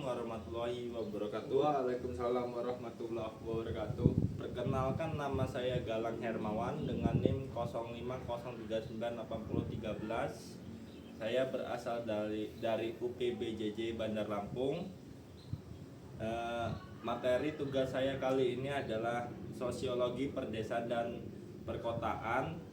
warahmatullahi wabarakatuh. Waalaikumsalam warahmatullahi wabarakatuh. Perkenalkan, nama saya Galang Hermawan dengan NIM 0503980313. Saya berasal dari UPBJJ Bandar Lampung. Materi tugas saya kali ini adalah sosiologi perdesaan dan perkotaan,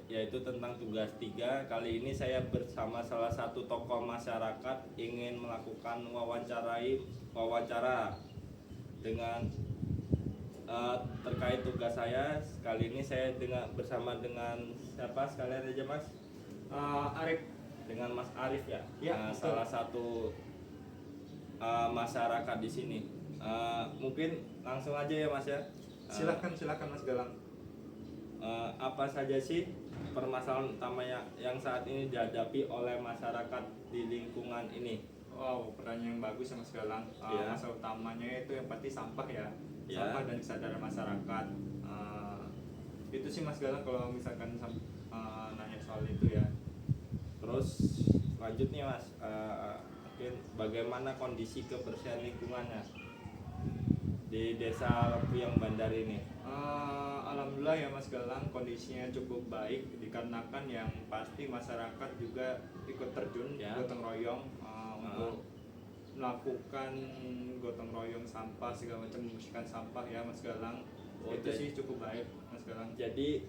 yaitu tentang tugas 3. Kali ini saya bersama salah satu tokoh masyarakat ingin melakukan wawancara dengan terkait tugas saya. Kali ini saya bersama dengan siapa sekalian aja, Mas? Arif. Dengan Mas Arif ya. Ya, salah satu masyarakat di sini. Mungkin langsung aja ya, Mas ya. Silakan Mas Galang. Apa saja sih permasalahan utama yang saat ini dihadapi oleh masyarakat di lingkungan ini? Wow, pertanyaan yang bagus ya Mas Galang. Ya. Masalah utamanya itu yang pasti sampah ya. Ya. Sampah dan kesadaran masyarakat. Itu sih Mas Galang kalau misalkan nanya soal itu ya. Terus lanjutnya, Mas, mungkin bagaimana kondisi kebersihan lingkungannya di Desa Lempuyang Bandar ini? Alhamdulillah ya Mas Galang, kondisinya cukup baik dikarenakan yang pasti masyarakat juga ikut terjun Ya. gotong royong untuk melakukan gotong royong sampah segala macam, membersihkan sampah ya Mas Galang. Itu sih cukup baik Mas Galang. Jadi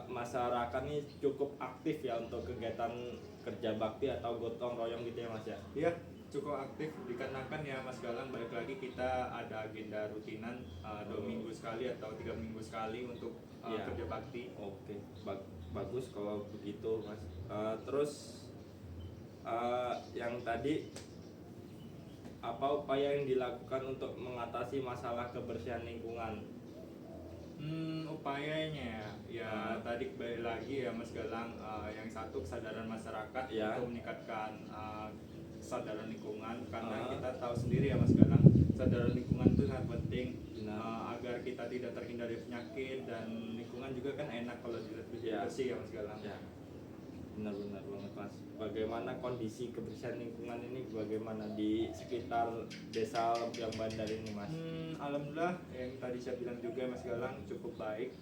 masyarakat ini cukup aktif ya untuk kegiatan kerja bakti atau gotong royong gitu ya, Mas ya? Iya, cukup aktif dikarenakan ya Mas Galang, balik lagi kita ada agenda rutinan 2 minggu sekali atau 3 minggu sekali untuk Ya. kerja bakti. Oke, bagus kalau begitu, Mas. Terus yang tadi, apa upaya yang dilakukan untuk mengatasi masalah kebersihan lingkungan? Upayanya ya tadi kembali lagi ya Mas Galang, yang satu kesadaran masyarakat Ya. untuk meningkatkan kesadaran lingkungan, karena kita tahu sendiri ya Mas Galang, kesadaran lingkungan itu sangat penting. Agar kita tidak terhindar dari penyakit, dan lingkungan juga kan enak kalau Ya. bersih ya Mas Galang. Ya, benar-benar banget, Mas. Bagaimana kondisi kebersihan lingkungan ini bagaimana di sekitar Desa Lempuyang Bandar ini, Mas? Alhamdulillah yang tadi saya bilang juga Mas Galang cukup baik.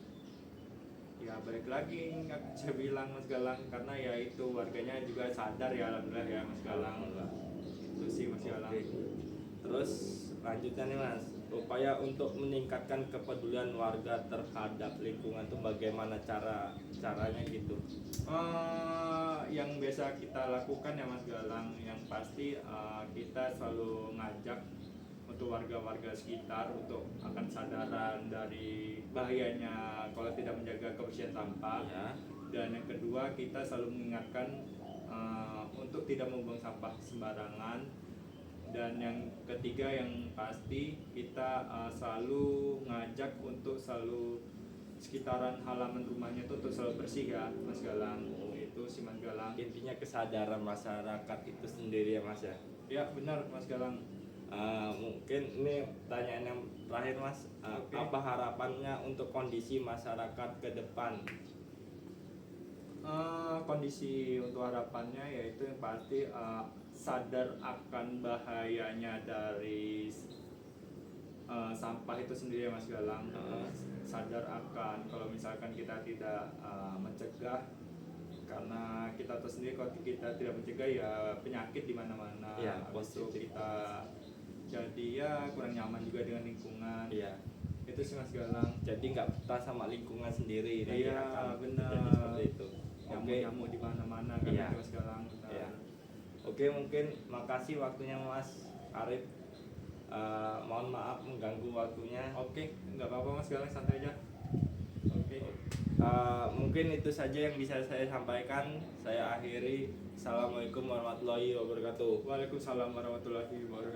Ya balik lagi nggak saya bilang Mas Galang, karena ya itu warganya juga sadar ya alhamdulillah ya Mas Galang. Itu sih Mas Galang. Oke. Terus lanjutnya nih, Mas, upaya untuk meningkatkan kepedulian warga terhadap lingkungan itu bagaimana caranya gitu? Yang biasa kita lakukan ya Mas Galang, yang pasti kita selalu ngajak untuk warga-warga sekitar untuk akan sadaran dari bahayanya kalau tidak menjaga kebersihan sampah. Ya. Dan yang kedua, kita selalu mengingatkan untuk tidak membuang sampah sembarangan. Dan yang ketiga yang pasti kita selalu ngajak untuk selalu sekitaran halaman rumahnya itu untuk selalu bersih ya Mas Galang. Itu sih Mas Galang. Intinya kesadaran masyarakat itu sendiri ya, Mas ya? Ya benar Mas Galang. Mungkin ini pertanyaan yang terakhir, Mas. Oke. Apa harapannya untuk kondisi masyarakat ke depan? Kondisi untuk harapannya yaitu yang pasti sadar akan bahayanya dari sampah itu sendiri ya Mas Galang. Sadar akan kalau misalkan kita tidak mencegah, karena kita tahu sendiri kalau kita tidak mencegah ya penyakit di mana-mana. Ya, Habis itu positif. kita jadi ya kurang nyaman juga dengan lingkungan. Iya. Itu sih Mas Galang. Jadi nggak betah sama lingkungan sendiri. nanti Iya, akan benar. terjadi seperti itu. Oke. Nyamuk di mana-mana kan Iya. itu Mas Galang. Benar. Iya. Oke, mungkin makasih waktunya, Mas Arif. Mohon maaf mengganggu waktunya. Oke, nggak apa-apa Mas Galang, santai aja. Oke. Mungkin itu saja yang bisa saya sampaikan. Saya akhiri. Assalamualaikum warahmatullahi wabarakatuh. Waalaikumsalam warahmatullahi wabarakatuh.